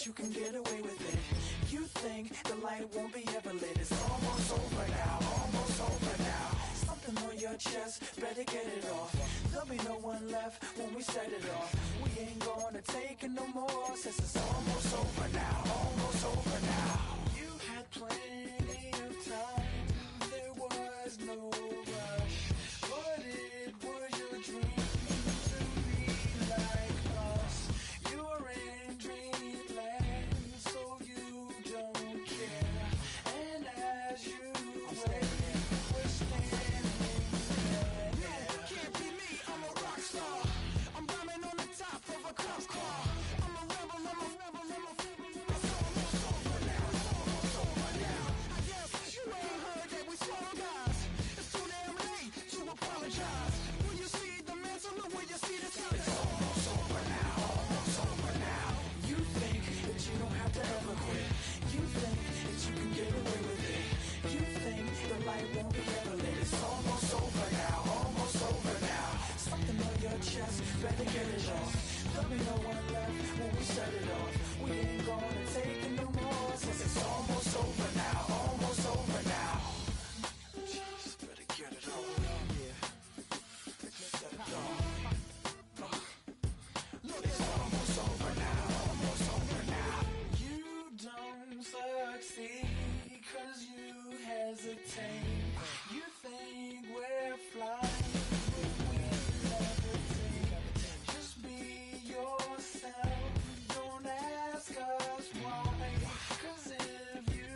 you can get away with it. You think the light won't be ever lit. It's almost over now, almost over now. Something on your chest, better get it off. There'll be no one left when we set it off. We ain't gonna take it no more, since it's almost over now, almost over now. You had plenty of time, there was no rush, but it was your dream to be like us. You're in dreamland, so you don't care. And as you wait, we're standing there. No, can't be me, I'm a rock star. I'm rhyming on the top of a cop car. I'm a rebel, I'm a rebel, I'm a rebel. It's almost over now, almost over now. I guess you ain't heard that we swallow guys. It's too damn late to apologize. When you see the mantle, look when you see the sun. It's almost over now, almost over now. You think that you don't have to ever quit. You think that you can get away with it. You think the light won't be ever lit. It's almost over now, almost over now. Something on your chest, better get it off. There'll be no one left when we set it off. We ain't gonna take it no more, since it's almost over now, almost over now. Just better get it on. Yeah, set it off. Look, it's almost over now, almost over now. You don't succeed, cause you hesitate. You think we're flying, but we levitate. Just be yourself, don't ask us why. Cause if you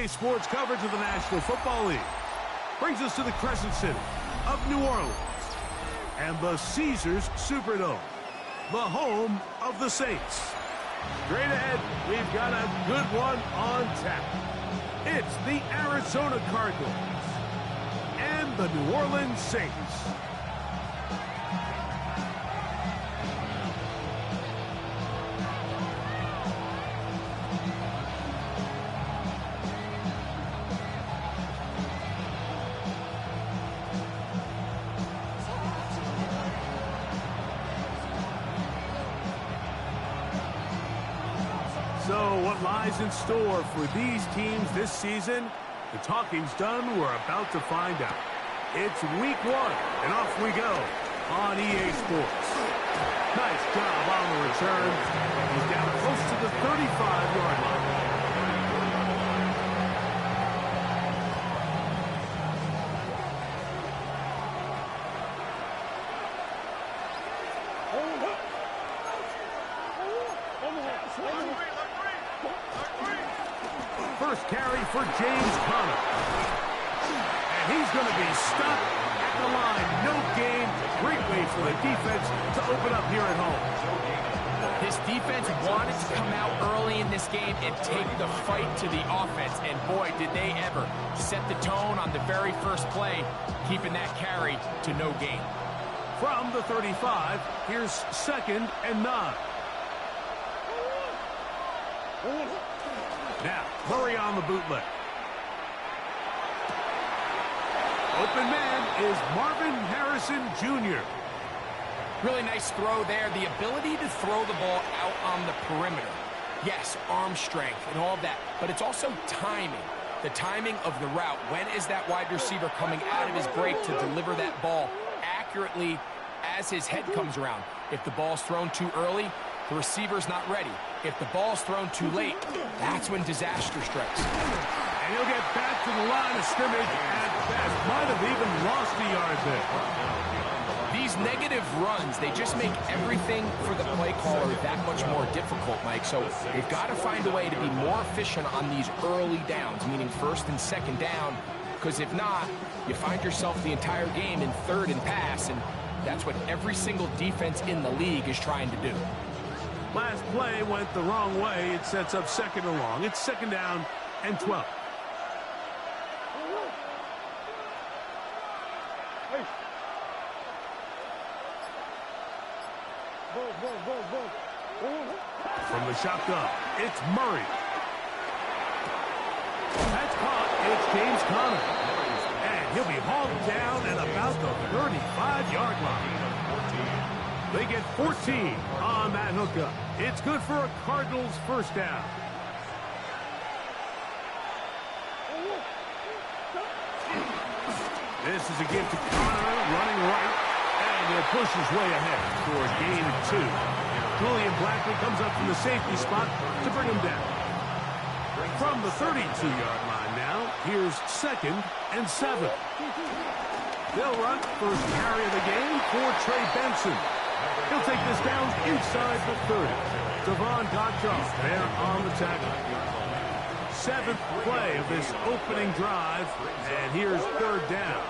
EA Sports coverage of the National Football League brings us to the Crescent City of New Orleans and the Caesars Superdome, the home of the Saints. Straight ahead, we've got a good one on tap. It's the Arizona Cardinals and the New Orleans Saints. So what lies in store for these teams this season? The talking's done. We're about to find out. It's week 1, and off we go on EA Sports. Nice job on the return. He's down close to the 35-yard line. First carry for James Conner. And he's going to be stuck at the line. No gain. Great way for the defense to open up here at home. This defense wanted to come out early in this game and take the fight to the offense. And boy, did they ever set the tone on the very first play, keeping that carry to no gain. From the 35, here's 2nd and 9. Now, Murray on the bootleg. Open man is Marvin Harrison Jr. Really nice throw there. The ability to throw the ball out on the perimeter. Yes, arm strength and all of that, but it's also timing. The timing of the route. When is that wide receiver coming out of his break to deliver that ball accurately as his head comes around? If the ball's thrown too early, the receiver's not ready. If the ball's thrown too late, that's when disaster strikes. And he'll get back to the line of scrimmage at best. Might have even lost a yard there. These negative runs, they just make everything for the play caller that much more difficult, Mike. So they've got to find a way to be more efficient on these early downs, meaning 1st and 2nd down, because if not, you find yourself the entire game in 3rd and pass, and that's what every single defense in the league is trying to do. Last play went the wrong way. It sets up 2nd and long. It's 2nd down and 12. From the shotgun, it's Murray. That's caught. It's James Conner. And he'll be hauled down at about the 35-yard line. They get 14 on that hookup. It's good for a Cardinals 1st down. This is a give to Conner, running right, and he'll push his way ahead for a gain of 2. Julian Blackley comes up from the safety spot to bring him down. From the 32-yard line now, here's 2nd and 7. They'll run first carry of the game for Trey Benson. He'll take this down inside the 30. Devon Gottschalk there on the tackle. 7th play of this opening drive, and here's 3rd down.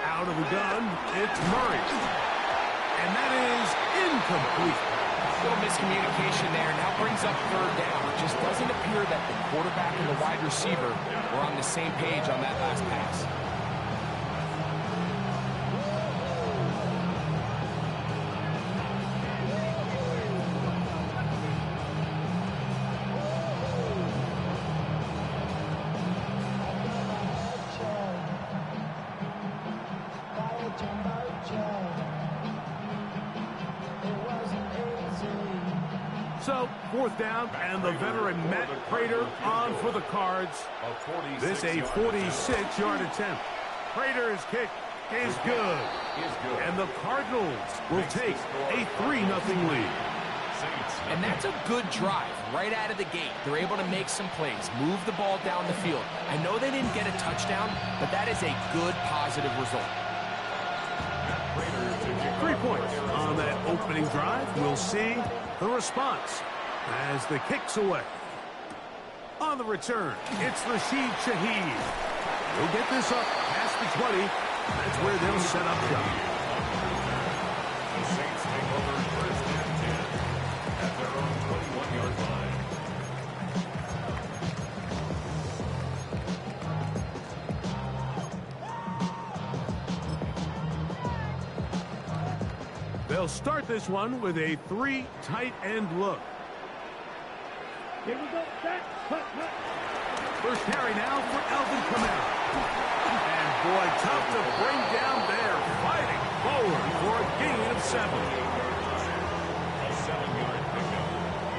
Out of the gun, it's Murray. And that is incomplete. Little miscommunication there. Now brings up 3rd down. It just doesn't appear that the quarterback and the wide receiver were on the same page on that last pass. So, 4th down, and the veteran Matt Prater on for the Cards. This a 46-yard attempt. Prater's kick is good. And the Cardinals will take a 3-0 lead. And that's a good drive right out of the gate. They're able to make some plays, move the ball down the field. I know they didn't get a touchdown, but that is a good, positive result. points on that opening drive. We'll see the response as the kick's away. On the return, it's Rashid Shaheed. He'll get this up past the 20. That's where they'll set up shop. The Saints take over first and 10 at their own 21-yard line. They'll start this one with a 3 tight end look. Here we go. First carry now for Alvin Kamara. And boy, tough to bring down there. Fighting forward for a gain of 7. A 7-yard pickup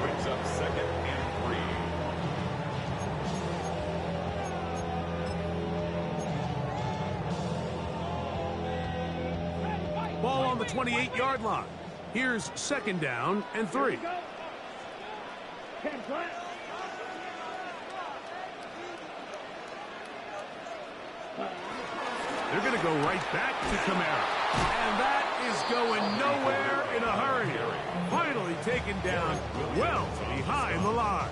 brings up second and 3. Ball on the 28-yard line. Here's second down and 3. They're going to go right back to Kamara. And that is going nowhere in a hurry. Finally taken down well behind the line.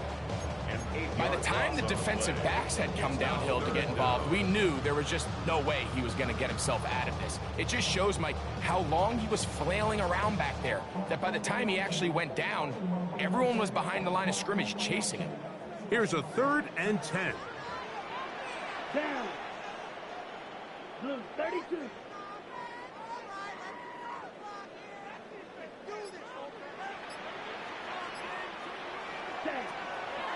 By the time the defensive backs had come downhill to get involved, we knew there was just no way he was going to get himself out of this. It just shows, Mike, how long he was flailing around back there, that by the time he actually went down, everyone was behind the line of scrimmage chasing him. Here's a 3rd and 10. Down. Blue 32.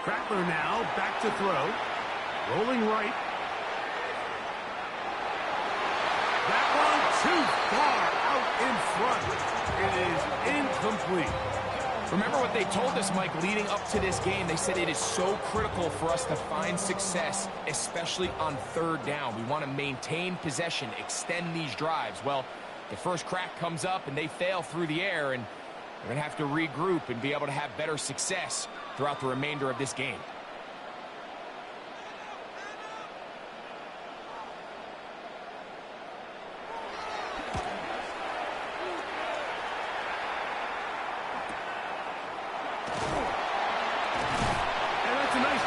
Crackler now back to throw. Rolling right. That one too far out in front. It is incomplete. Remember what they told us, Mike, leading up to this game. They said it is so critical for us to find success, especially on 3rd down. We want to maintain possession, extend these drives. Well, the first crack comes up and they fail through the air, and they're going to have to regroup and be able to have better success throughout the remainder of this game.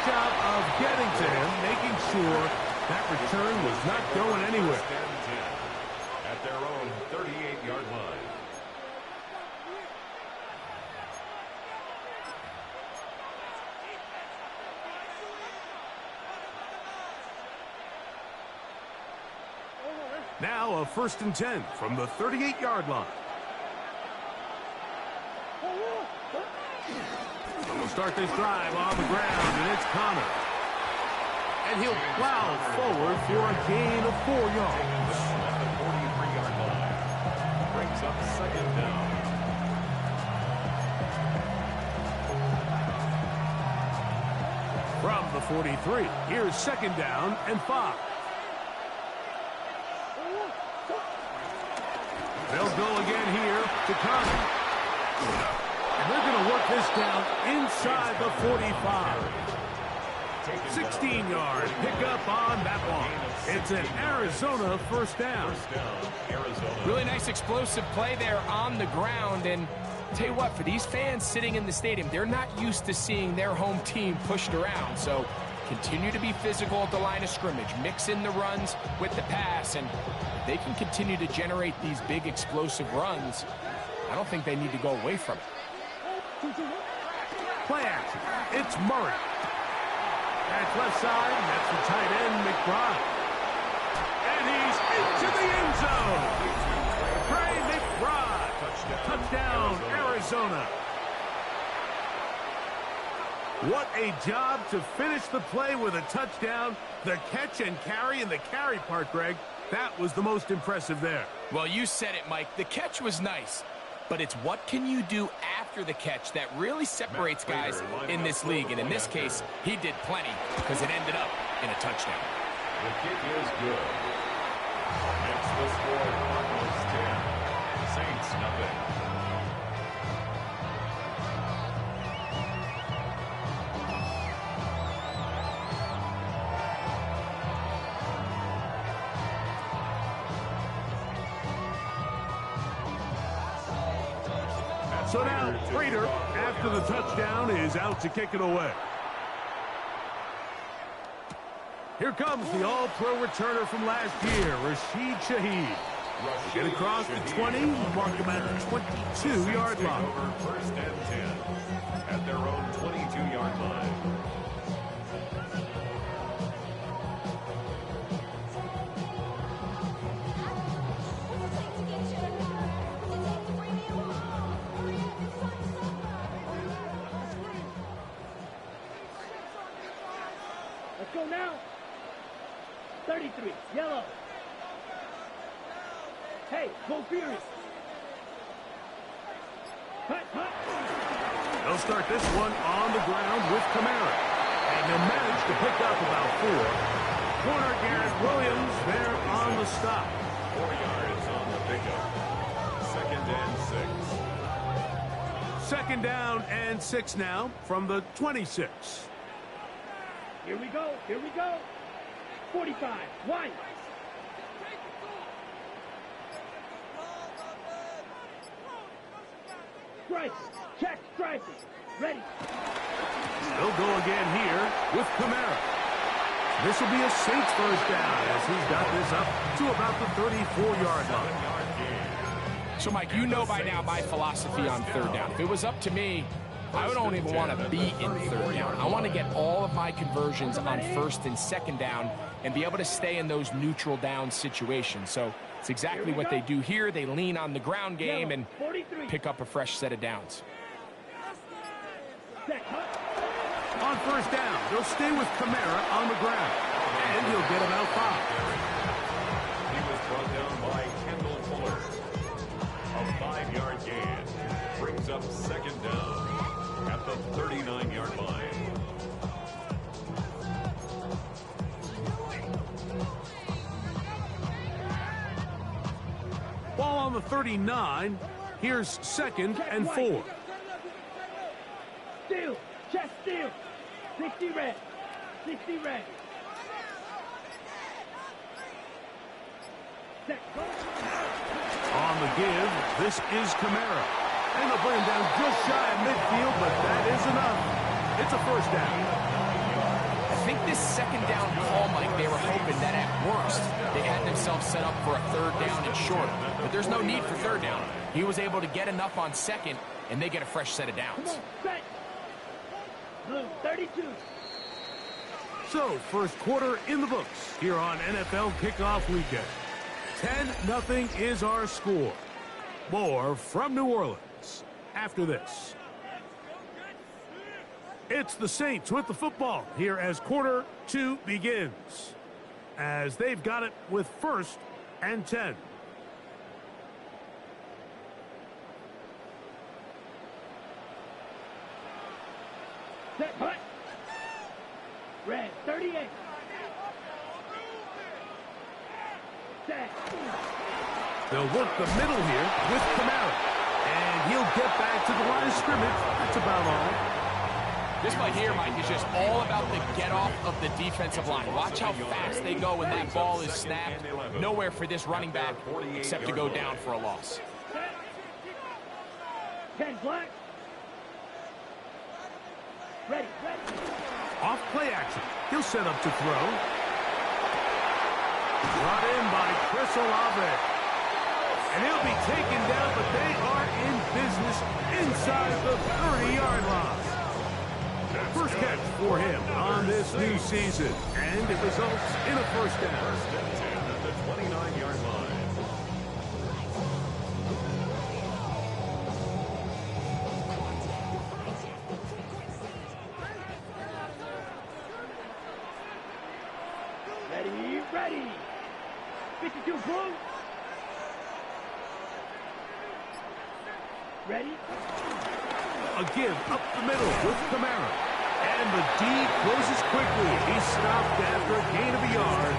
Job of getting to him, making sure that return was not going anywhere. At their own 38-yard line. Now a 1st and 10 from the 38-yard line. We'll start this drive on the ground, and it's Connor. And he'll plow forward for a gain of 4 yards. At the 43-yard line. Brings up second down. From the 43, here's second down and 5. They'll go again here to Connor. And they're going to work this down inside the 45. 16-yard pickup on that one. It's an Arizona first down. Really nice explosive play there on the ground. And tell you what, for these fans sitting in the stadium, they're not used to seeing their home team pushed around. So continue to be physical at the line of scrimmage. Mix in the runs with the pass. And if they can continue to generate these big explosive runs, I don't think they need to go away from it. Play action. It's Murray. That's left side, and that's the tight end, McBride. And he's into the end zone. Trey McBride. Touchdown, Arizona. What a job to finish the play with a touchdown. The catch and carry, and the carry part, Greg, that was the most impressive there. Well, you said it, Mike. The catch was nice. But it's what can you do after the catch that really separates guys in this league. And in this case, he did plenty because it ended up in a touchdown. The kick is good. Makes the score Cardinals 10. Saints nothing. So now Prater, after the touchdown, is out to kick it away. Here comes the all-pro returner from last year, Rashid Shaheed. Get across the 20, mark him at the 22-yard line. Over first and 10 at their own 22-yard line. Let's go now. 33, yellow. Hey, go furious. Cut, cut. They'll start this one on the ground with Kamara. And they'll manage to pick up about 4. Corner Garrett Williams there on the stop. 4 yards on the pickup. Second and 6. Second down and 6 now from the 26. Here we go, here we go. 45, one. Striker, check striker. Ready. They'll go again here with Kamara. This will be a Saints first down as he's got this up to about the 34-yard line. So, Mike, you know by now my philosophy on third down. If it was up to me, I don't even want to be in third down. I want to get all of my conversions on first and second down and be able to stay in those neutral down situations. So it's exactly what they do here. They lean on the ground game and pick up a fresh set of downs. On first down, they'll stay with Kamara on the ground, and he'll get about 5. He was brought down by Kendall Fuller. A 5-yard gain brings up second down at the 39-yard line. Ball on the 39. Here's second and 4. Steal, chest steal. 60 red, 60 red. On the give, this is Kamara. And they'll bring him down just shy of midfield, but that is enough. It's a first down. I think this second down call, Mike, they were hoping that at worst they had themselves set up for a third down and short. But there's no need for third down. He was able to get enough on second, and they get a fresh set of downs. Set. Blue, 32. So, first quarter in the books here on NFL Kickoff Weekend. 10-0 is our score. More from New Orleans after this. It's the Saints with the football here as quarter 2 begins. As they've got it with first and 10. Set, hut. Red, 38. Set. They'll work the middle here with Kamara. And he'll get back to the line of scrimmage. That's about all. This play here, Mike, is just all about the get-off of the defensive line. Watch how fast they go when that ball is snapped. Nowhere for this running back except to go down for a loss. 10 black. Ready, ready. Off play action. He'll set up to throw. Brought in by Chris Olave. And he'll be taken down, but they are in business inside the 30-yard line. First catch for him on this new season. And it results in a first down. First and 10 at the 29-yard line. Ready, ready. 52 blue. Ready. A give up the middle with Kamara. And the D closes quickly. He's stopped after a gain of a yard.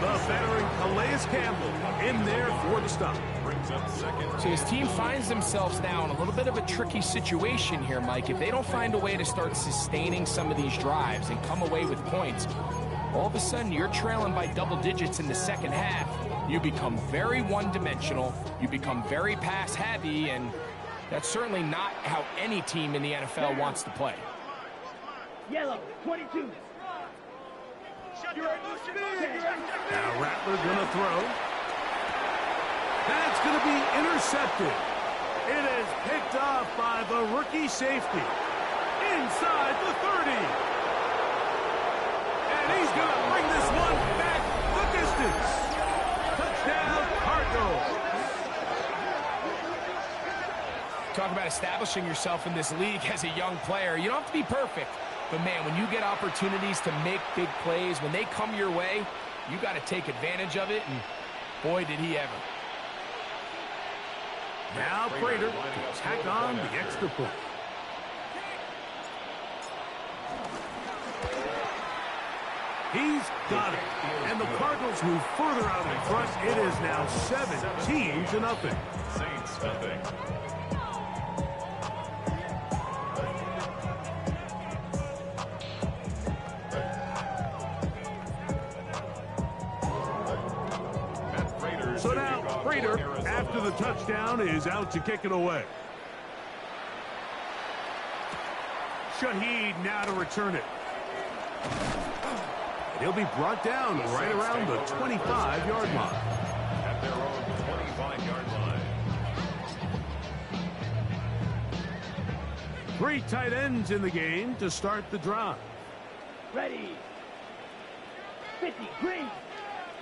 The veteran Calais Campbell in there for the stop. Brings up second. So his team finds themselves now in a little bit of a tricky situation here, Mike. If they don't find a way to start sustaining some of these drives and come away with points, all of a sudden you're trailing by double digits in the second half. You become very one-dimensional. You become very pass-heavy, and That's certainly not how any team in the NFL wants to play. Yellow, 22. Now Rattler gonna throw. That's gonna be intercepted. It is picked off by the rookie safety inside the 30. And he's gonna bring this one back the distance. Touchdown, Cardinals. Talk about establishing yourself in this league as a young player. You don't have to be perfect. But, man, when you get opportunities to make big plays, when they come your way, you got to take advantage of it, and boy, did he ever. Now Prater to tack on the extra point. He's got it. And the Cardinals move further out in front. It is now 17-0. Saints nothing. So now Prater, after the touchdown, is out to kick it away. Shaheed now to return it. He'll be brought down right around the 25-yard line. At their own 25-yard line. 3 tight ends in the game to start the drive. Ready. 50, green.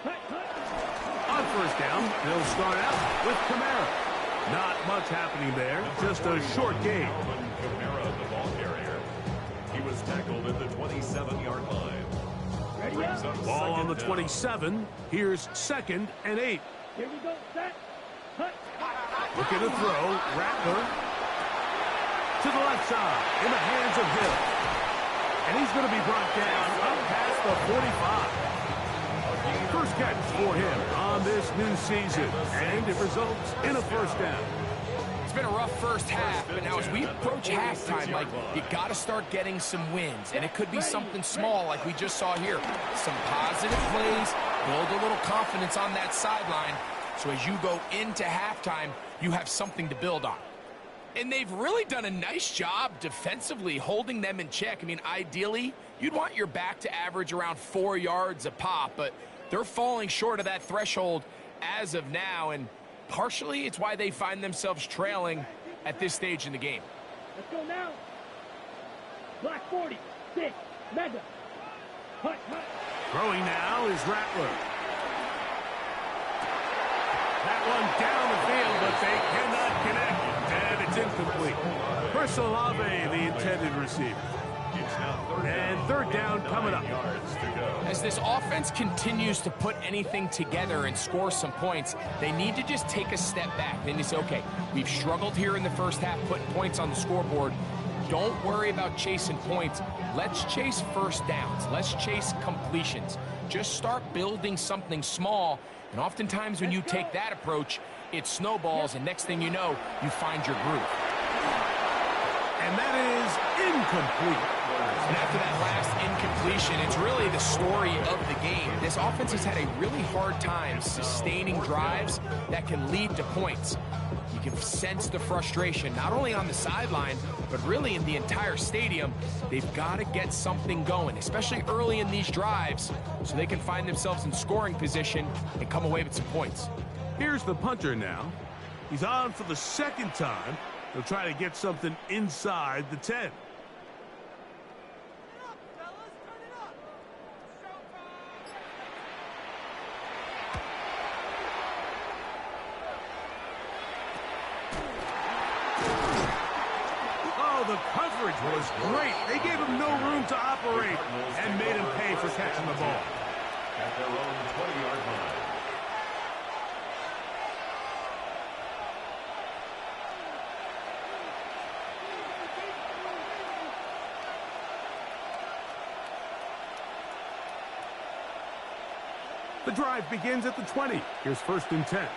Hut, hut. On first down, they'll start out with Kamara. Not much happening there, just a short gain. Alvin Kamara, the ball carrier. He was tackled at the 27-yard line. Ready up. Ball on the 27. Here's 2nd and 8. Here we go, set. Hut. Looking to throw. Rattler to the left side in the hands of Hill. And he's going to be brought down up past the 45. First catch for him on this new season, and it results in a first down. It's been a rough first half, but now as we approach halftime, like, you got to start getting some wins, and it could be something small like we just saw here. Some positive plays, build a little confidence on that sideline, so as you go into halftime, you have something to build on. And they've really done a nice job defensively holding them in check. I mean, ideally, you'd want your back to average around 4 yards a pop, but they're falling short of that threshold as of now, and partially it's why they find themselves trailing at this stage in the game. Let's go now. Black 40, 6, mega. Hut, hut. Throwing now is Rattler. That one down the field, but they cannot connect, and it's incomplete. Chris Olave, the intended receiver. And third down coming up. As this offense continues to put anything together and score some points, they need to just take a step back. Then you say, okay, we've struggled here in the first half putting points on the scoreboard. Don't worry about chasing points. Let's chase first downs. Let's chase completions. Just start building something small, and oftentimes when you take that approach, it snowballs, and next thing you know, you find your groove. And that is incomplete. And after that last incompletion, it's really the story of the game. This offense has had a really hard time sustaining drives that can lead to points. You can sense the frustration, not only on the sideline, but really in the entire stadium. They've got to get something going, especially early in these drives, so they can find themselves in scoring position and come away with some points. Here's the punter now. He's on for the second time. He'll try to get something inside the 10. The coverage was great. They gave him no room to operate and made him pay for catching the ball. At their own 20-yard line. The drive begins at the 20. Here's 1st and 10.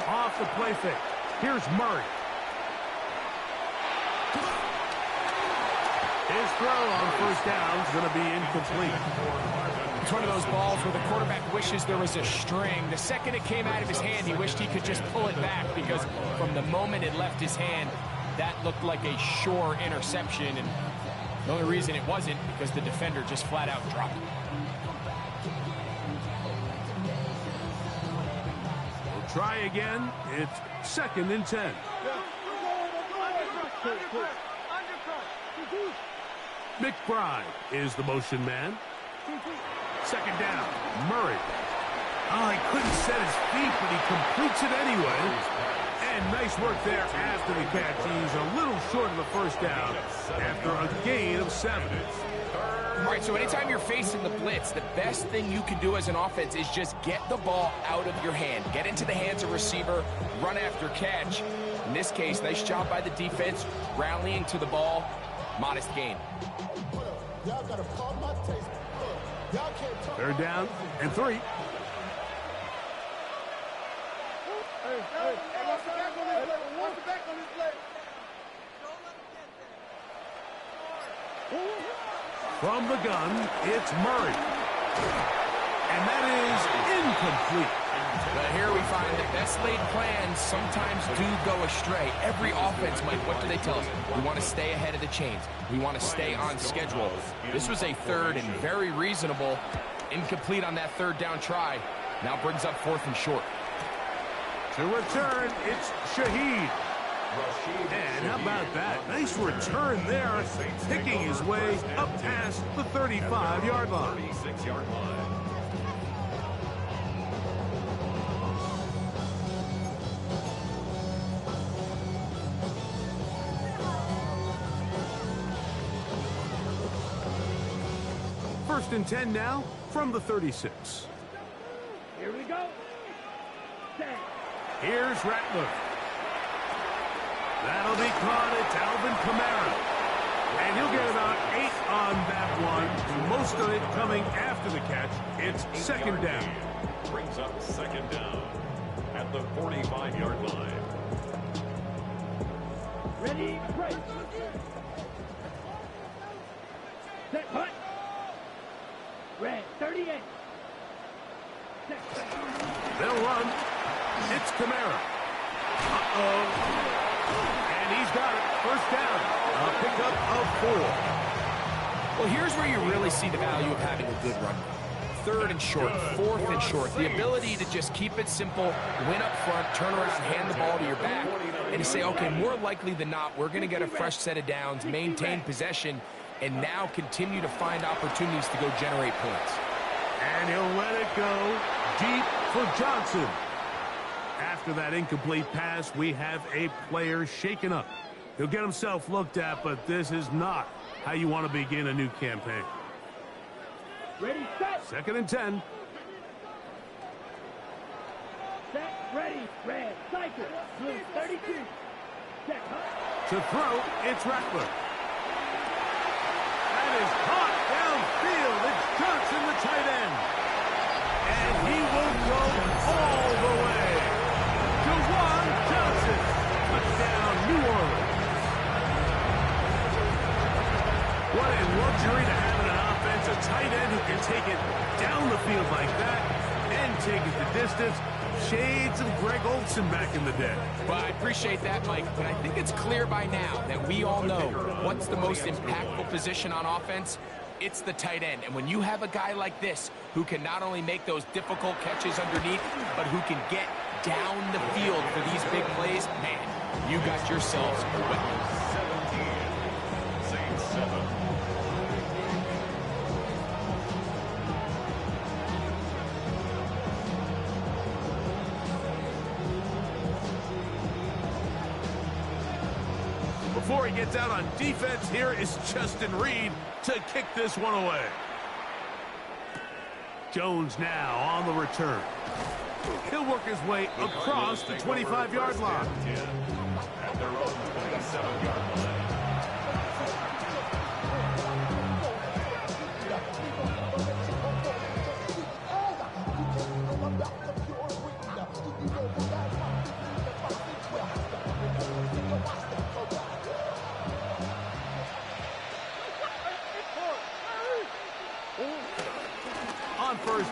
Off the play fake. Here's Murray. His throw on first down is going to be incomplete. It's one of those balls where the quarterback wishes there was a string. The second it came out of his hand, he wished he could just pull it back, because from the moment it left his hand, that looked like a sure interception. And the only reason it wasn't because the defender just flat out dropped it. We'll try again. It's 2nd and 10. McBride is the motion man. 2nd down. Murray. Oh, he couldn't set his feet, but he completes it anyway. And nice work there after the catch. He's a little short of the first down after a gain of 7. All right, so anytime you're facing the blitz, the best thing you can do as an offense is just get the ball out of your hand. Get into the hands of receiver, run after catch. In this case, nice job by the defense, rallying to the ball. Modest gain. Third down and 3. From the gun, it's Murray. And that is incomplete. But here we find that best laid plans sometimes do go astray. Every offense, Mike, what do they tell us? We want to stay ahead of the chains. We want to stay on schedule. This was a third and very reasonable. Incomplete on that third down try. Now brings up 4th and short. To return, it's Shaheed. And how about that? Nice return there, picking his way up past the 35-yard line. 36-yard line. First and 10 now from the 36. Here we go. Set. Here's Rattler. That'll be caught. It's Alvin Kamara. And he'll get about 8 on that one. Most of it coming after the catch. It's 2nd down. Brings up 2nd down at the 45-yard line. Ready, break. Set, hut. Red, 38. Set. They'll run. It's Kamara. Uh-oh. And he's got it. First down. A pickup of 4. Well, here's where you really see the value of having a good run. 3rd and short, 4th and short. The ability to just keep it simple, win up front, turn around, hand the ball to your back, and to say, okay, more likely than not, we're going to get a fresh set of downs, maintain possession, and now continue to find opportunities to go generate points. And he'll let it go deep for Johnson. After that incomplete pass, we have a player shaken up. He'll get himself looked at, but this is not how you want to begin a new campaign. Ready, set. 2nd and 10. Set, ready, red, cycle, blue, 32. Set, hut. To throw, it's Rattler. That is caught downfield. It's Johnson, the tight end. And he will go all the way. Jawan Johnson. Touchdown, New Orleans. What a luxury to have in an offense. A tight end who can take it down the field like that and take it the distance. Shades of Greg Olsen back in the day. Well, I appreciate that, Mike, but I think it's clear by now that we all know what's the most impactful position on offense. It's the tight end. And when you have a guy like this who can not only make those difficult catches underneath, but who can get down the field for these big plays, man, you got yourselves a weapon. 17, Saints 7. Before he gets out on defense, here is Justin Reed to kick this one away. Jones now on the return. He'll work his way across the 25-yard line. At their own 27-yard line.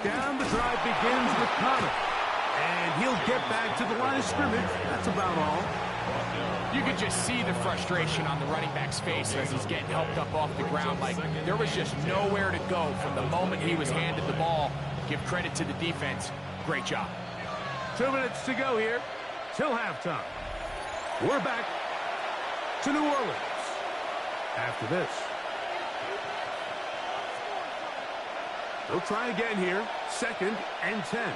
first down. The drive begins with Connor. And he'll get back to the line of scrimmage. That's about all. You could just see the frustration on the running back's face as he's getting helped up off the ground. Like, there was just nowhere to go from the moment he was handed the ball. Give credit to the defense. Great job. 2 minutes to go here till halftime. We're back to New Orleans after this. They'll try again here. 2nd and 10.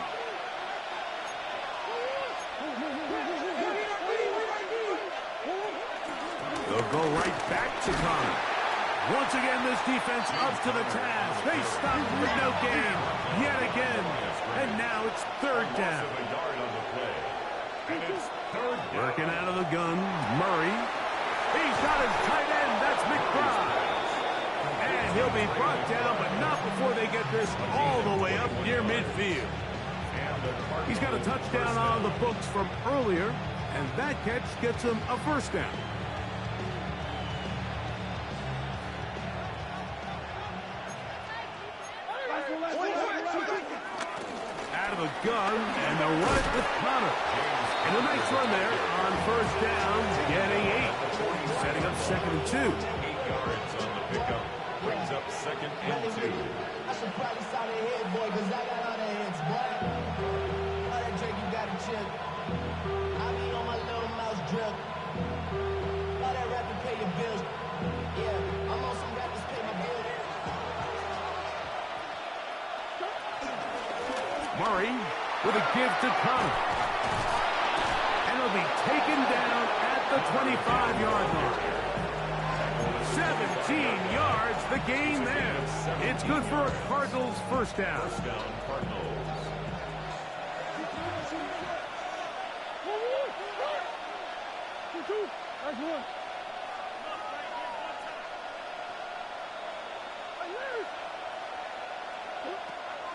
They'll go right back to Connor. Once again, this defense up to the task. They stop with no gain yet again. And now it's 3rd down. Working out of the gun, Murray. He's got his tight end. That's McBride. And he'll be brought down, but not before they get this all the way up near midfield. He's got a touchdown on the books from earlier, and that catch gets him a 1st down. Out of the gun, and they'll run it with Connor. And a nice run there on 1st down, getting 8. Setting up 2nd and 2. 8 yards on the pickup. Brings up 2nd and 2. I should probably start a head, boy, because I got all the heads, boy. All that drink you got to chip. I be on my little mouse drip. All that rapping pay your bills. Yeah, I'm on some rappers pay my bills. Murray with a give to Connor. And he'll be taken down at the 25-yard line. 17 yards, the gain there. It's good for a Cardinals 1st down. 1st down, Cardinals.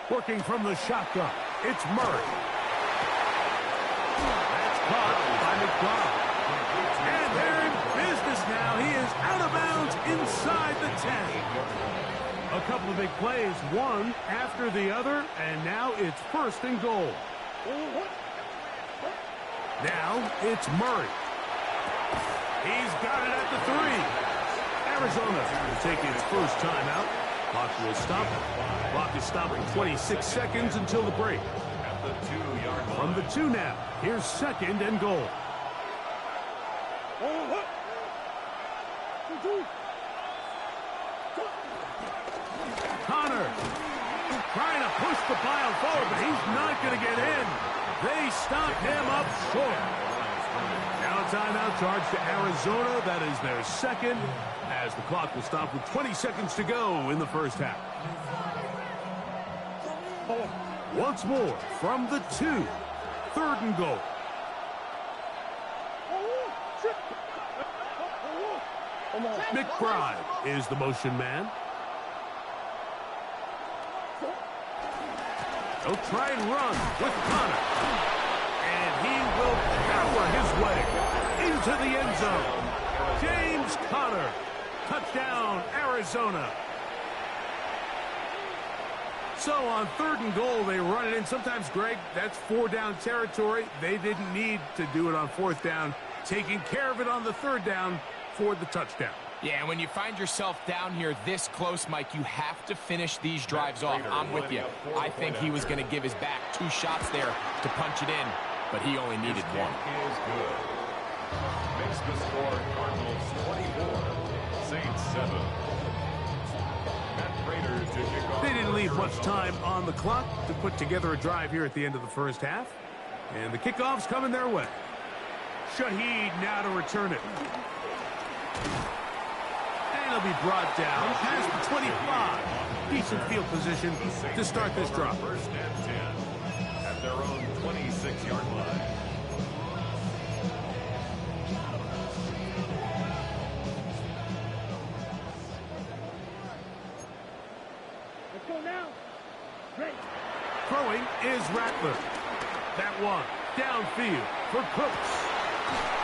Working from the shotgun, it's Murray. That's caught by McBride. And they're in business now. He is out of bounds inside the 10. A couple of big plays, one after the other, and now it's 1st and goal. Now it's Murray. He's got it at the 3. Arizona will take its first timeout. Clock will stop. Clock is stopping 26 seconds until the break. At the 2-yard line. From the 2 now, here's 2nd and goal. Connor trying to push the pile forward, but he's not going to get in. They stop him up short. Now a timeout charge to Arizona. That is their 2nd, as the clock will stop with 20 seconds to go in the 1st half. Once more from the 2. 3rd and goal. McBride is the motion man. He'll try and run with Connor. And he will power his way into the end zone. James Conner. Touchdown, Arizona. So on 3rd and goal, they run it in. Sometimes, Greg, that's 4-down territory. They didn't need to do it on 4th down. Taking care of it on the 3rd down for the touchdown. Yeah, when you find yourself down here this close, Mike, you have to finish these drives off. I'm with you. I think he was going to give his back 2 shots there to punch it in, but he only needed 1. Is good. Makes the score Cardinals 24, Saints 7. Matt Prater to kick off. They didn't leave much time on the clock to put together a drive here at the end of the 1st half. And the kickoff's coming their way. Shaheed now to return it. And he'll be brought down past the 25. Decent field position to start this drive. 1st and 10 at their own 26-yard line. Let's go now. Great. Throwing is Rattler. That one downfield for Cooks.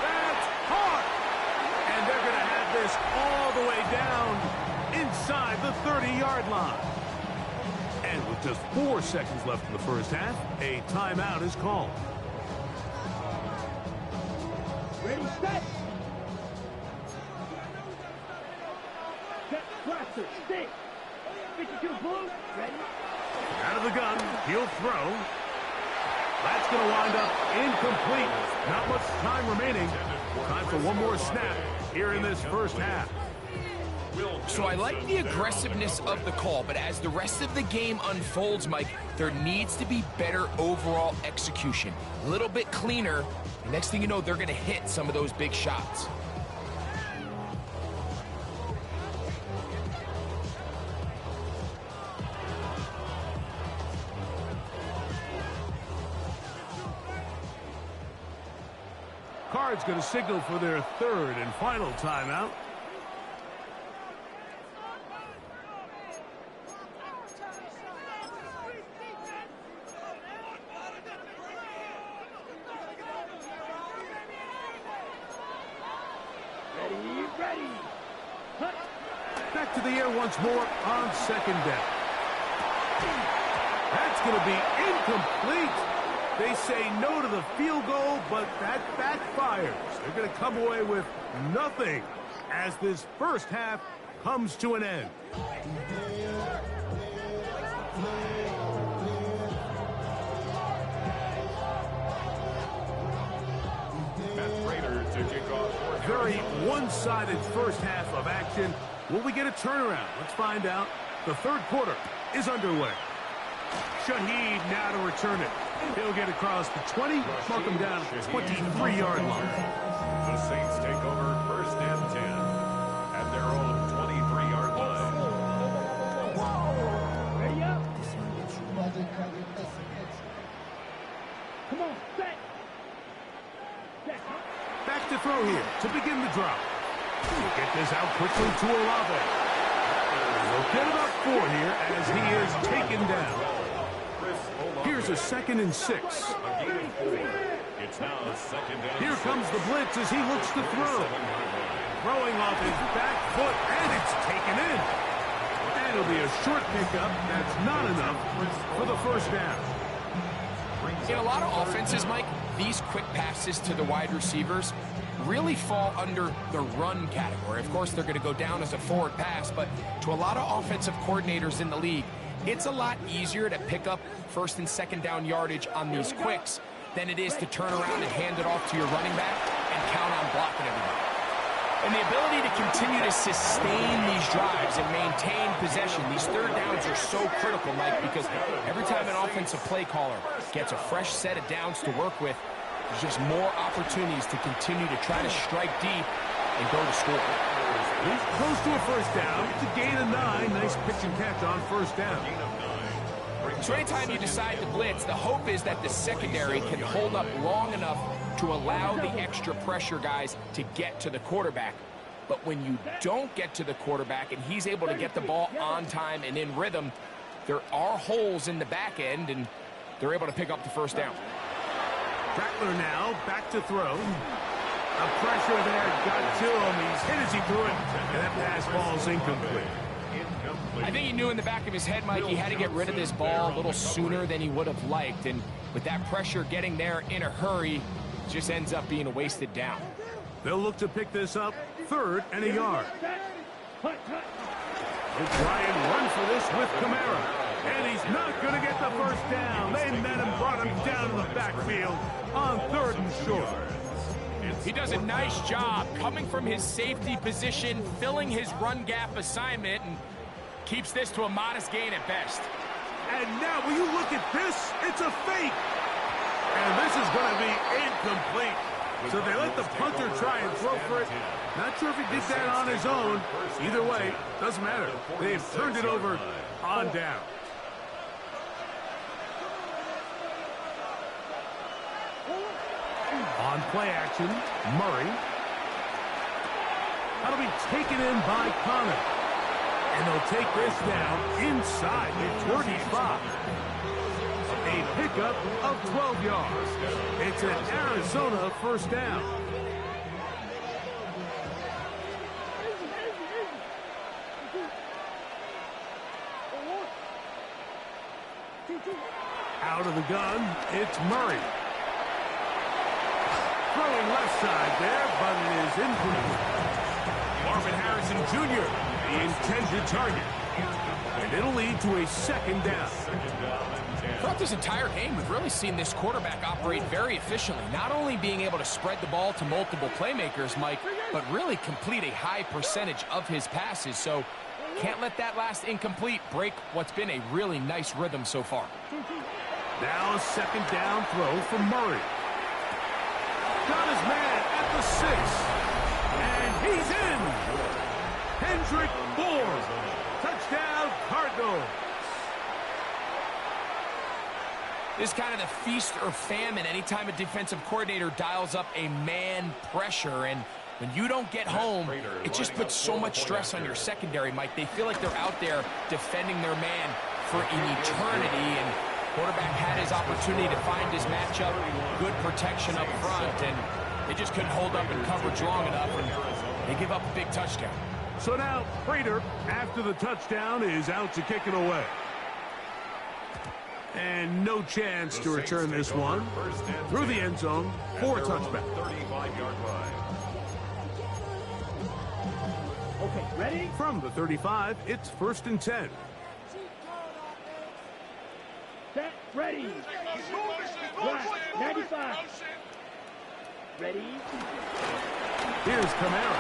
That's hard. And they're going to have this all the way down inside the 30-yard line. And with just 4 seconds left in the first half. A timeout is called. Ready, set. Set, blaster, stick. 52 blue, ready. Out of the gun, he'll throw. That's going to wind up incomplete. Not much time remaining. Time for one more snap here in this first half. So I like the aggressiveness of the call, but as the rest of the game unfolds, Mike, there needs to be better overall execution. A little bit cleaner. And next thing you know, they're going to hit some of those big shots. Card's going to signal for their third and final timeout. Ready. Cut. Back to the air once more on second down. That's going to be incomplete. They say no to the field goal, but that backfires. They're going to come away with nothing as this first half comes to an end. To kick off. Very one-sided first half of action. Will we get a turnaround? Let's find out. The third quarter is underway. Shaheed now to return it. He'll get across the 20, mark him down at the 23-yard line. The Saints take over first and 10 at their own 23-yard line. Ready up. Come on, set. Set. Back to throw here to begin the drop. We'll get this out quickly to Olave. We'll get about 4 here as he is taken down. Here's a 2nd and 6. It's now second down. Here comes the blitz as he looks to throw. Throwing off his back foot, and it's taken in. And it'll be a short pickup. That's not enough for the first down. In a lot of offenses, Mike, these quick passes to the wide receivers really fall under the run category. Of course, they're going to go down as a forward pass, but to a lot of offensive coordinators in the league, it's a lot easier to pick up first and second down yardage on these quicks than it is to turn around and hand it off to your running back and count on blocking everybody. And the ability to continue to sustain these drives and maintain possession, these third downs are so critical, Mike, because every time an offensive play caller gets a fresh set of downs to work with, there's just more opportunities to continue to try to strike deep and go to score. He's close to a first down. It's a gain of 9. Nice pitch and catch on first down. So anytime you decide to blitz, the hope is that the secondary can hold up long enough to allow the extra pressure guys to get to the quarterback. But when you don't get to the quarterback and he's able to get the ball on time and in rhythm, there are holes in the back end, and they're able to pick up the first down. Rattler now back to throw. The pressure there got to him. He's hit as he threw it, and that pass falls incomplete. I think he knew in the back of his head, Mike, he had to get rid of this ball a little sooner than he would have liked. And with that pressure getting there in a hurry, it just ends up being a wasted down. They'll look to pick this up, 3rd and a yard. Cut. They'll try and run for this with Kamara. And he's not going to get the first down. They met him, brought him down to the backfield on 3rd and short. He does a nice job coming from his safety position, filling his run gap assignment, and keeps this to a modest gain at best. And now, will you look at this? It's a fake. And this is going to be incomplete. So they let the punter try and throw for it. Not sure if he did that on his own. Either way, doesn't matter. They've turned it over on down. On play action, Murray. That'll be taken in by Connor. And they'll take this down inside the 35. A pickup of 12 yards. It's an Arizona first down. Out of the gun, it's Murray. Throwing left side there, but it is incomplete. Marvin Harrison Jr., the intended target. And it'll lead to a second down. Throughout this entire game, we've really seen this quarterback operate very efficiently, not only being able to spread the ball to multiple playmakers, Mike, but really complete a high percentage of his passes. So can't let that last incomplete break what's been a really nice rhythm so far. Now a second down throw from Murray. Got his man at the 6. And he's in. Hendrick Bourne. Touchdown, Cardinals. This is kind of the feast or famine anytime a defensive coordinator dials up a man pressure. And when you don't get home, it just puts so much stress on your secondary, Mike. They feel like they're out there defending their man for an eternity. And quarterback had his opportunity to find his matchup, good protection up front, and they just couldn't hold up in coverage long enough, and they give up a big touchdown. So now Prater, after the touchdown, is out to kick it away. And no chance to return this one through the end zone for a touchback. 35-yard line. Okay, ready? From the 35, it's 1st and 10. Set, ready. Right, 95. Ready? Here's Kamara.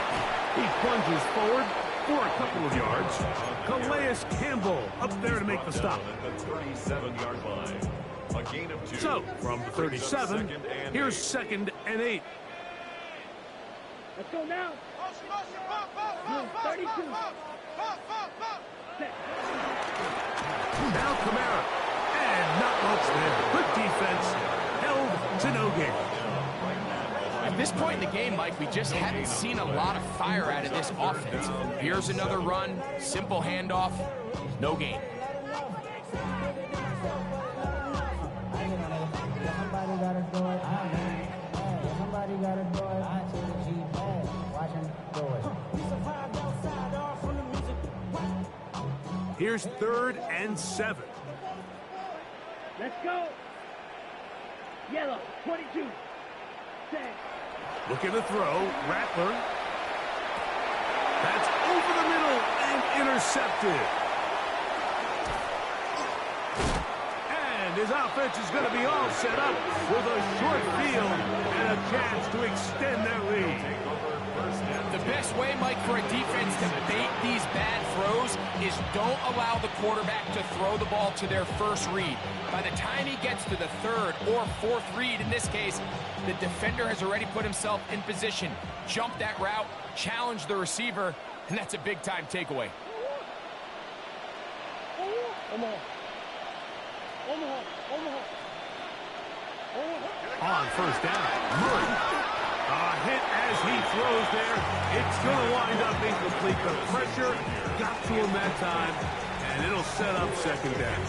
He plunges forward for a couple of yards. Calais Campbell up there to make the stop. At the 37-yard line. A gain of 2. So, from the 37, here's 2nd and 8. Let's go now. 32. Set. Now Kamara. And not much there. Good defense. Held to no gain. At this point in the game, Mike, we just haven't seen a lot of fire out of this offense. Here's another run, simple handoff, no gain. Here's 3rd and 7. Let's go. Yellow, 22. Set. Looking to throw. Rattler. That's over the middle and intercepted. And his offense is going to be all set up with a short field and a chance to extend their lead. The best way, Mike, for a defense to bait these bad throws is don't allow the quarterback to throw the ball to their first read. By the time he gets to the 3rd or 4th read, in this case, the defender has already put himself in position, jump that route, challenge the receiver, and that's a big-time takeaway. On 1st down, Murray. A hit as he throws there. It's going to wind up incomplete. The pressure got to him that time, and it'll set up 2nd down.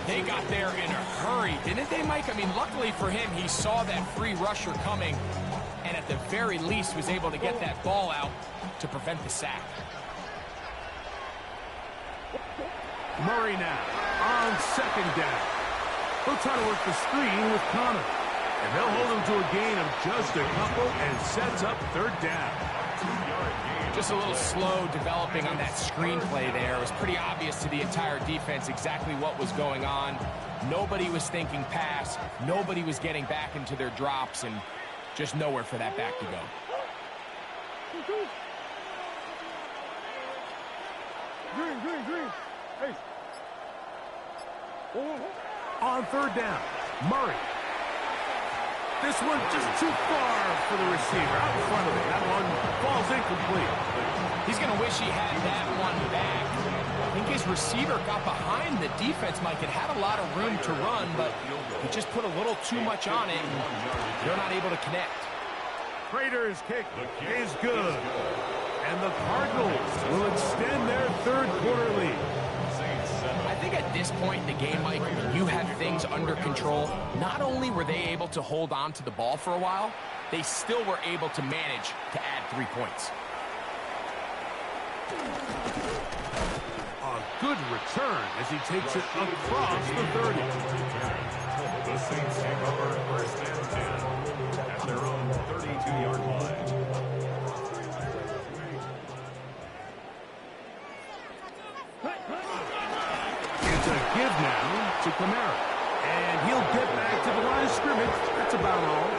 They got there in a hurry, didn't they, Mike? I mean, luckily for him, he saw that free rusher coming, and at the very least was able to get that ball out to prevent the sack. Murray now on 2nd down. He'll try to work the screen with Connor. And they'll hold him to a gain of just a couple and sets up 3rd down. Just a little slow developing on that screen play there. It was pretty obvious to the entire defense exactly what was going on. Nobody was thinking pass. Nobody was getting back into their drops, and just nowhere for that back to go. Green. Hey. On 3rd down, Murray. This one just too far for the receiver. Out in front of it. That one falls incomplete. He's going to wish he had that one back. I think his receiver got behind the defense, Mike, and had a lot of room to run, but he just put a little too much on it, and they're not able to connect. Prater's kick is good. And the Cardinals will extend their 3rd quarter lead. I think at this point in the game, Mike, when you have things under control, not only were they able to hold on to the ball for a while, they still were able to manage to add 3 points. A good return as he takes it across the 30. The Saints take over first and 10 at their own 32-yard line. It's a give now to Kamara. And he'll get back to the line of scrimmage. That's about all.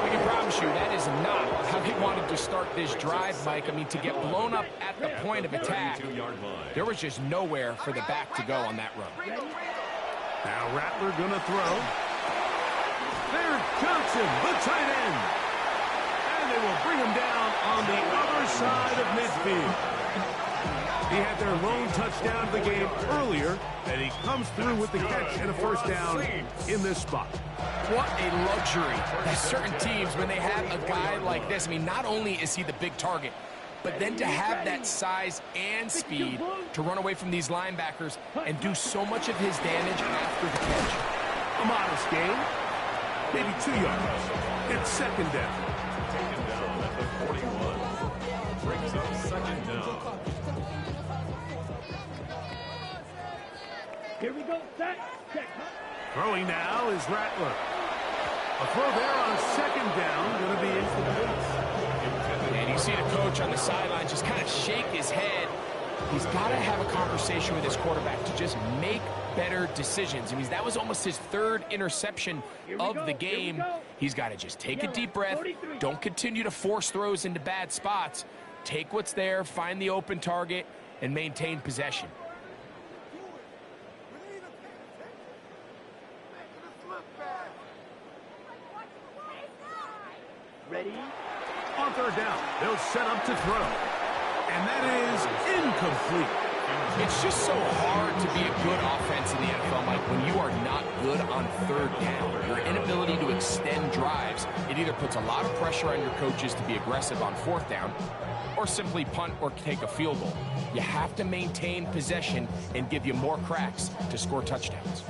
I can promise you that is not how he wanted to start this drive, Mike. I mean, to get blown up at the point of attack, there was just nowhere for the back to go on that run. Now Rattler going to throw. There's Johnson, the tight end. And they will bring him down on the other side of midfield. He had their lone touchdown of the game earlier, and he comes through with the catch and a first down in this spot. What a luxury that certain teams, when they have a guy like this, I mean, not only is he the big target, but then to have that size and speed to run away from these linebackers and do so much of his damage after the catch. A modest gain, maybe 2 yards. It's second down. Taken down at the 41. Brings up second down. Here we go. Set. Check. Throwing now is Rattler. A throw there on second down, going to be incomplete. And you see the coach on the sideline just kind of shake his head. He's got to have a conversation with his quarterback to just make better decisions. I mean, that was almost his third interception of the game. He's got to just take a deep breath. Don't continue to force throws into bad spots. Take what's there, find the open target, and maintain possession. Ready? On third down, they'll set up to throw. And that is incomplete. It's just so hard to be a good offense in the NFL, Mike, when you are not good on third down. Your inability to extend drives, it either puts a lot of pressure on your coaches to be aggressive on fourth down or simply punt or take a field goal. You have to maintain possession and give you more cracks to score touchdowns.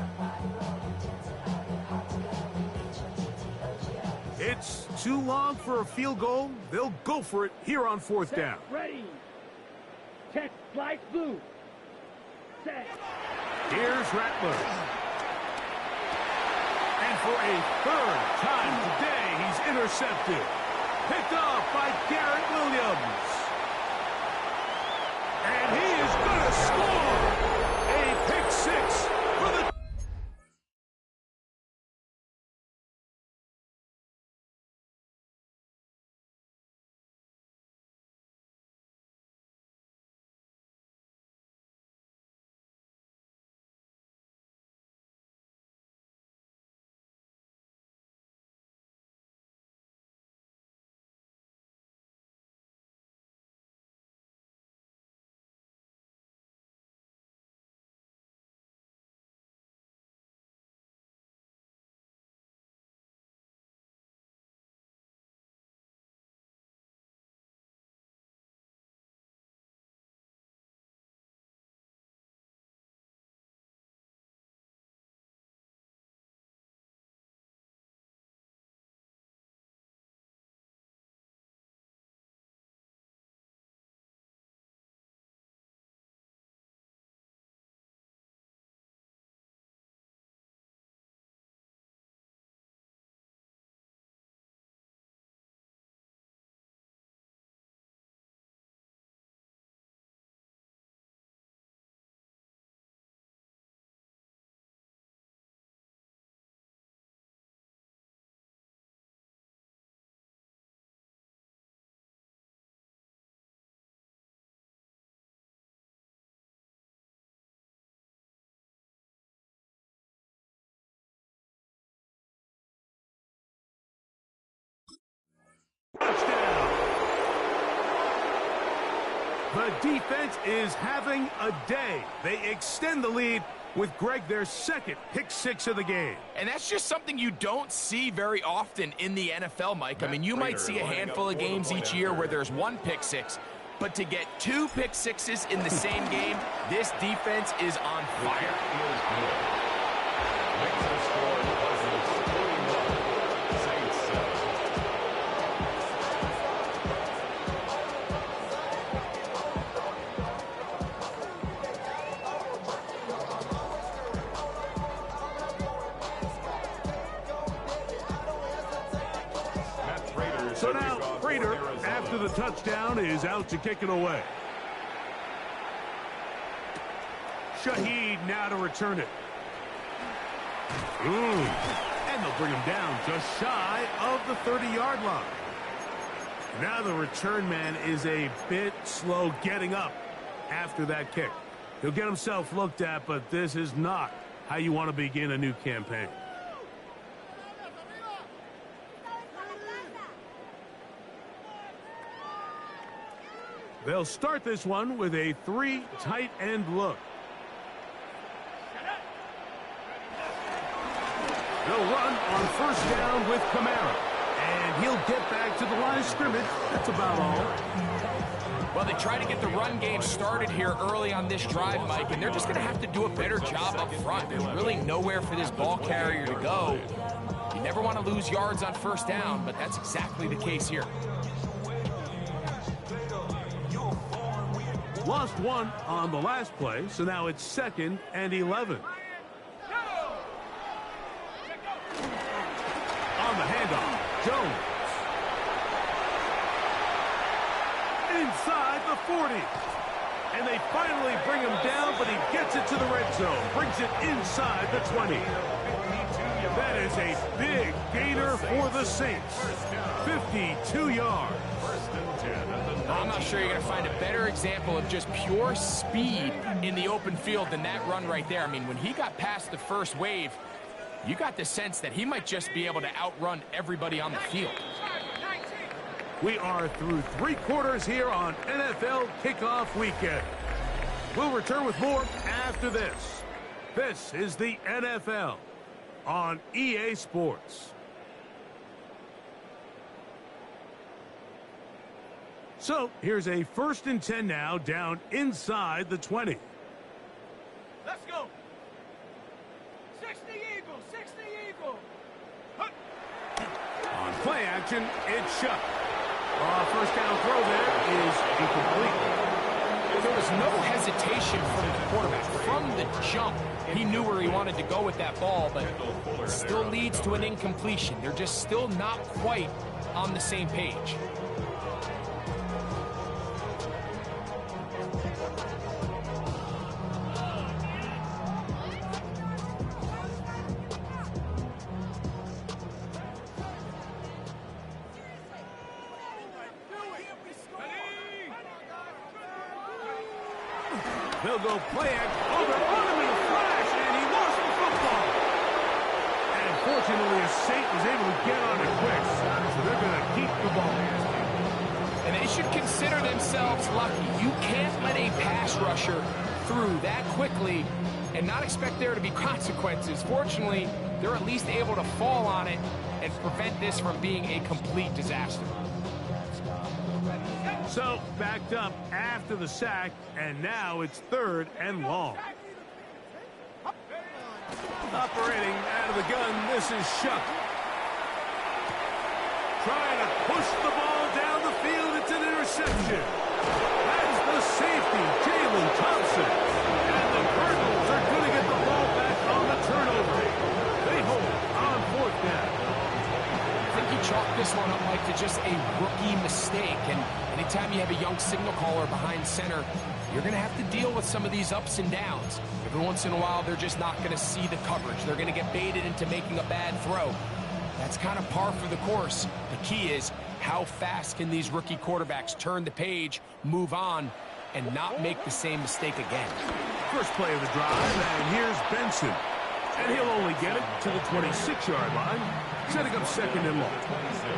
It's too long for a field goal. They'll go for it here on fourth down. Ready. Check. Flight blue. Set. Here's Rattler. And for a third time today, he's intercepted. Picked off by Garrett Williams. And he is going to score. A pick six for the... Touchdown! The defense is having a day. They extend the lead with Greg their second pick six of the game. And that's just something you don't see very often in the NFL, Mike. I mean, you might see a handful of games each year where there's one pick six, but to get two pick sixes in the same game, this defense is on fire. So now Prater, after the touchdown, is out to kick it away. Shaheed now to return it. And they'll bring him down just shy of the 30-yard line. Now the return man is a bit slow getting up after that kick. He'll get himself looked at, but this is not how you want to begin a new campaign. They'll start this one with a 3 tight end look. They'll run on first down with Kamara. And he'll get back to the line of scrimmage. That's about all. Well, they try to get the run game started here early on this drive, Mike, and they're just going to have to do a better job up front. There's really nowhere for this ball carrier to go. You never want to lose yards on first down, but that's exactly the case here. Lost one on the last play, so now it's 2nd and 11. On the handoff, Jones. Inside the 40. And they finally bring him down, but he gets it to the red zone. Brings it inside the 20. That is a big gainer for the Saints. 52 yards. I'm not sure you're going to find a better example of just pure speed in the open field than that run right there. I mean, when he got past the first wave, you got the sense that he might just be able to outrun everybody on the field. We are through 3 quarters here on NFL Kickoff Weekend. We'll return with more after this. This is the NFL on EA Sports. So here's a 1st and 10 now, down inside the 20. Let's go. 60 Eagles, 60 Eagles. On play action, it's Shuck. First down throw there is incomplete. There was no hesitation from the quarterback. From the jump, he knew where he wanted to go with that ball, but it still leads to an incompletion. They're just still not quite on the same page. They'll go play action. Oh, they're on him in a flash, and he lost the football. And fortunately, a Saint was able to get on it quick, so they're going to keep the ball. And they should consider themselves lucky. You can't let a pass rusher through that quickly and not expect there to be consequences. Fortunately, they're at least able to fall on it and prevent this from being a complete disaster. So, backed up after the sack, and now it's 3rd and long. Operating out of the gun, this is Shuck. Trying to push the ball down the field, it's an interception. That's the safety, Jalen Thompson. And the Cardinals are going to get the ball back on the turnover. They hold on 4th down. I think you chalk this one up, Mike, to just a rookie mistake. And anytime you have a young signal caller behind center, you're going to have to deal with some of these ups and downs. Every once in a while, they're just not going to see the coverage. They're going to get baited into making a bad throw. That's kind of par for the course. The key is, how fast can these rookie quarterbacks turn the page, move on, and not make the same mistake again? First play of the drive, and here's Benson. And he'll only get it to the 26-yard line, setting up 2nd and long. 26.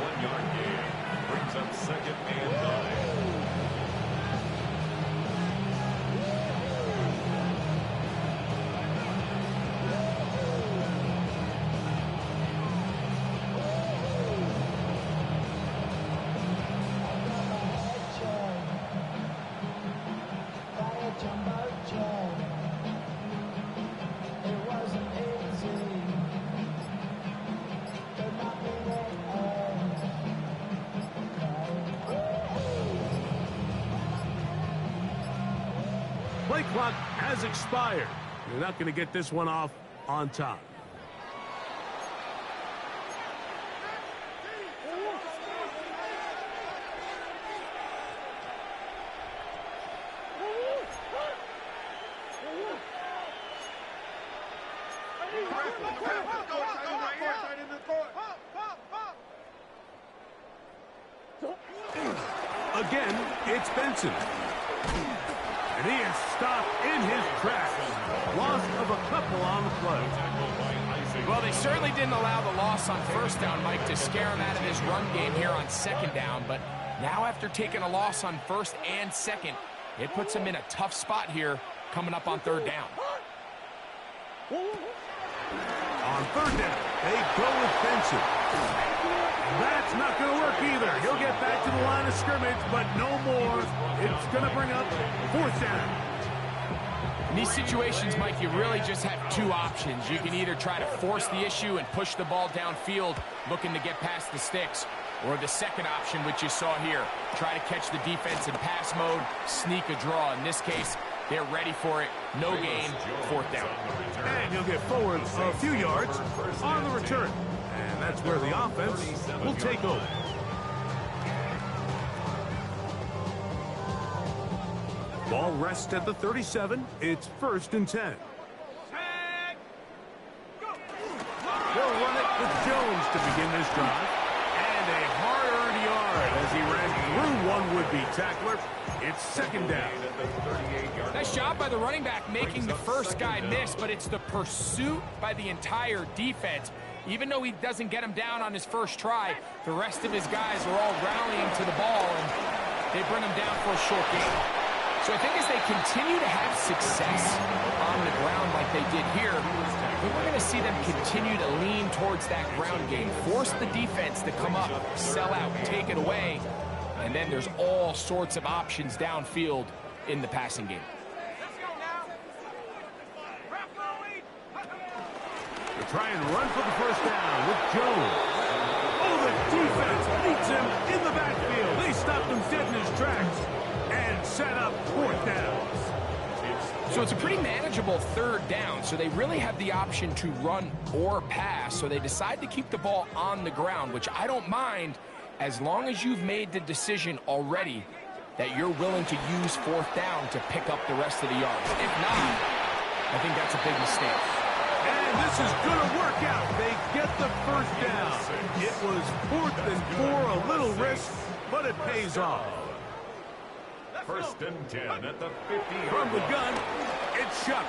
1-yard gain brings up 2nd and 9. Play clock has expired. They're not going to get this one off on time. Again, it's Benson. And he is stopped in his tracks. Loss of a couple on the play. Well, they certainly didn't allow the loss on first down, Mike, to scare him out of his run game here on second down. But now after taking a loss on first and second, it puts him in a tough spot here coming up on third down. On third down, they go with Benson. That's not going to work either. He'll get back to the line of scrimmage, but no more. It's going to bring up fourth down. In these situations, Mike, you really just have two options. You can either try to force the issue and push the ball downfield, looking to get past the sticks, or the second option, which you saw here, try to catch the defense in pass mode, sneak a draw. In this case, they're ready for it. No gain, fourth down. And he'll get forward a few yards on the return. And that's where the offense will take over. Ball rests at the 37. It's 1st and 10. They'll run it with Jones to begin this drive. And a hard-earned yard as he ran through one would-be tackler. It's second down. Nice job by the running back making the first guy miss, but it's the pursuit by the entire defense. Even though he doesn't get him down on his first try, the rest of his guys are all rallying to the ball, and they bring him down for a short gain. So I think as they continue to have success on the ground like they did here, I think we're going to see them continue to lean towards that ground game, force the defense to come up, sell out, take it away, and then there's all sorts of options downfield in the passing game. They try and run for the first down with Jones. Oh, the defense meets him in the backfield. They stopped him dead in his tracks and set up fourth down. So it's a pretty manageable third down, so they really have the option to run or pass, so they decide to keep the ball on the ground, which I don't mind as long as you've made the decision already that you're willing to use fourth down to pick up the rest of the yards. If not, I think that's a big mistake. And this is going to work out. They get the first down. It was 4th and 4, a little risk, but it pays off. 1st and 10 at the 50. From the gun, it's Shuck.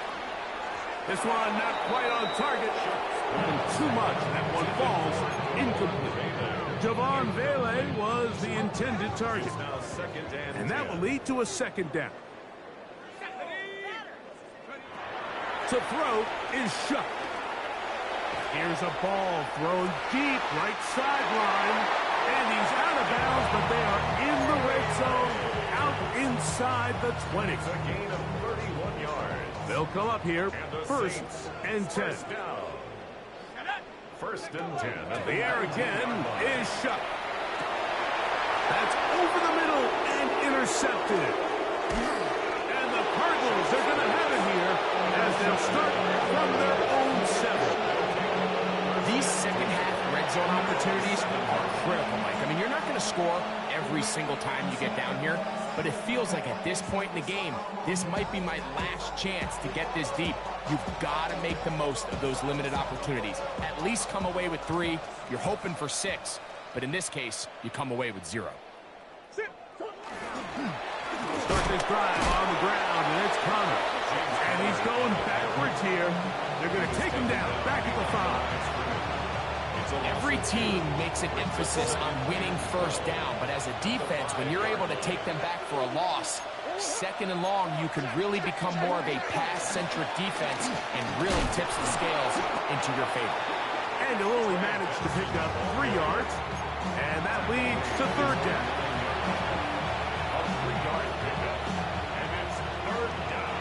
This one not quite on target. And too much. That one falls incomplete. Javon Vele was the intended target. And that will lead to a second down. To throw is Shuck. Here's a ball thrown deep, right sideline. And he's out of bounds, but they are in the red zone, out inside the 20. It's a gain of 31 yards. They'll come up here, 1st and 10. 1st and 10. At The air again is Shuck. That's over the middle and intercepted. And the Cardinals are going to have it here as they'll start from their own 7. These second-half red zone opportunities are critical, Mike. I mean, you're not going to score every single time you get down here, but it feels like at this point in the game, this might be my last chance to get this deep. You've got to make the most of those limited opportunities. At least come away with 3. You're hoping for 6, but in this case, you come away with 0. Start this drive on the ground, and it's Connor. And he's going backwards here. They're going to take him down, back at the 5. Every team makes an emphasis on winning first down, but as a defense, when you're able to take them back for a loss, 2nd and long, you can really become more of a pass-centric defense and really tips the scales into your favor. And he'll only manage to pick up 3 yards, and that leads to third down. A 3-yard pickup, and it's 3rd down.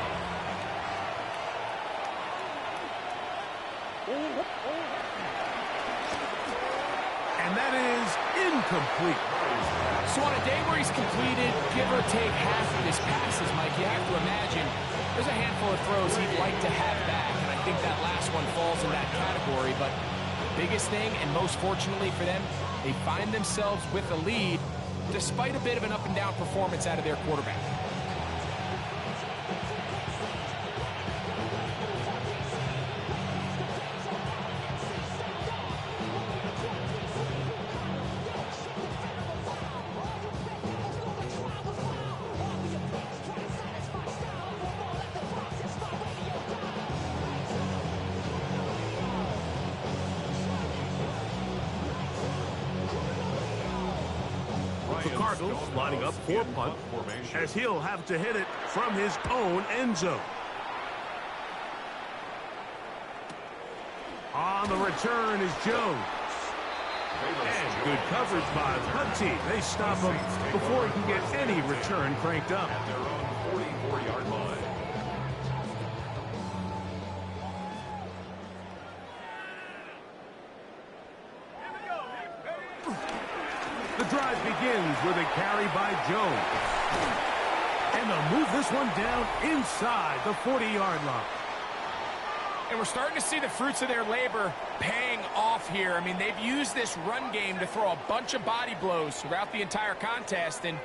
And that is incomplete. So on a day where he's completed, give or take half of his passes, Mike, you have to imagine there's a handful of throws he'd like to have back, and I think that last one falls in that category. But biggest thing, and most fortunately for them, They find themselves with a lead despite a bit of an up-and-down performance out of their quarterback. The Cardinals lining up for punt, as he'll have to hit it from his own end zone. On the return is Jones. And good coverage by the punt team. They stop him before he can get any return cranked up. At their own 44-yard line. The drive begins with a carry by Jones. And they'll move this one down inside the 40-yard line. And we're starting to see the fruits of their labor paying off here. I mean, they've used this run game to throw a bunch of body blows throughout the entire contest. And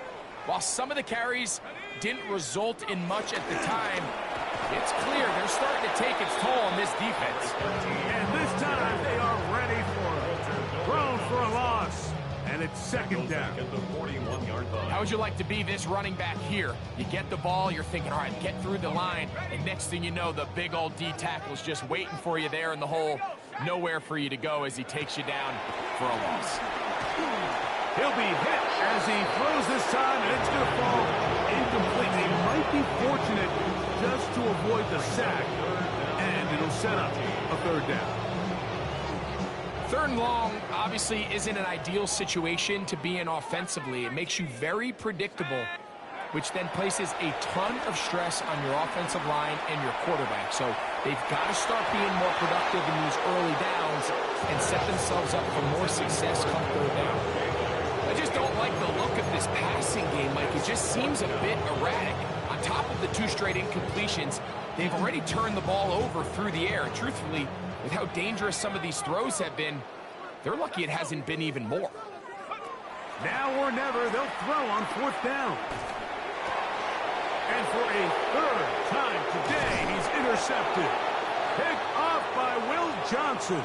while some of the carries didn't result in much at the time, it's clear they're starting to take its toll on this defense. And this time they are ready for it. Thrown for a loss. And it's second down. At the 41-yard line. How would you like to be this running back here? You get the ball, you're thinking, all right, get through the line, and next thing you know, the big old D tackle's just waiting for you there in the hole. Nowhere for you to go as he takes you down for a loss. He'll be hit as he throws this time, and it's going to fall incomplete. They might be fortunate just to avoid the sack, and it'll set up a third down. Third and long obviously isn't an ideal situation to be in offensively. It makes you very predictable, which then places a ton of stress on your offensive line and your quarterback. So they've got to start being more productive in these early downs and set themselves up for more success come third down. I just don't like the look of this passing game, Mike. It just seems a bit erratic. On top of the 2 straight incompletions, they've already turned the ball over through the air. And truthfully, with how dangerous some of these throws have been, they're lucky it hasn't been even more. Now or never, they'll throw on 4th down. And for a third time today, he's intercepted. Picked off by Will Johnson.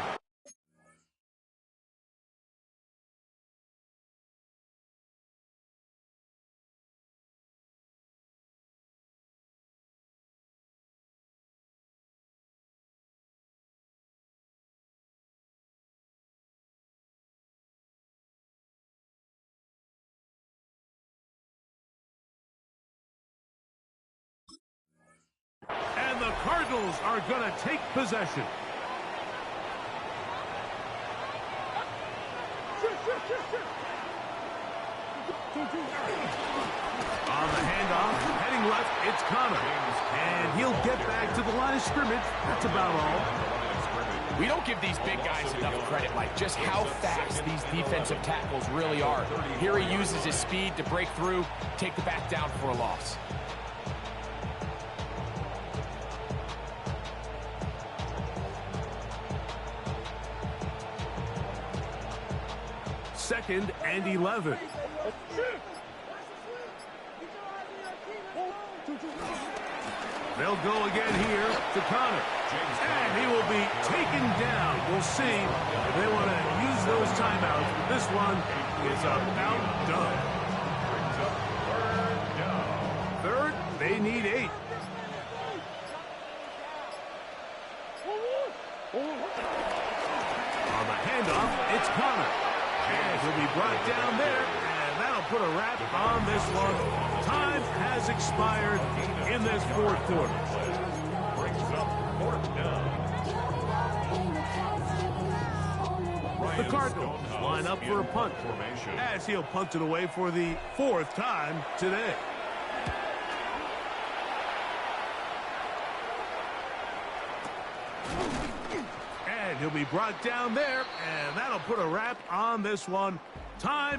And the Cardinals are going to take possession. On the handoff, heading left, it's Connor. And he'll get back to the line of scrimmage. That's about all. We don't give these big guys enough credit, Mike, just how fast these defensive tackles really are. Here he uses his speed to break through, take the back down for a loss. Second and 11. They'll go again here to Connor. And he will be taken down. We'll see if they want to use those timeouts. But this one is about done. Third, they need 8. On the handoff, it's Connor. And he'll be brought down there, and that'll put a wrap on this one. Time has expired in this 4th quarter. Brings up 4th down. The Cardinals line up for a punt, as he'll punt it away for the 4th time today. And he'll be brought down there, and that'll put a wrap on this one. Time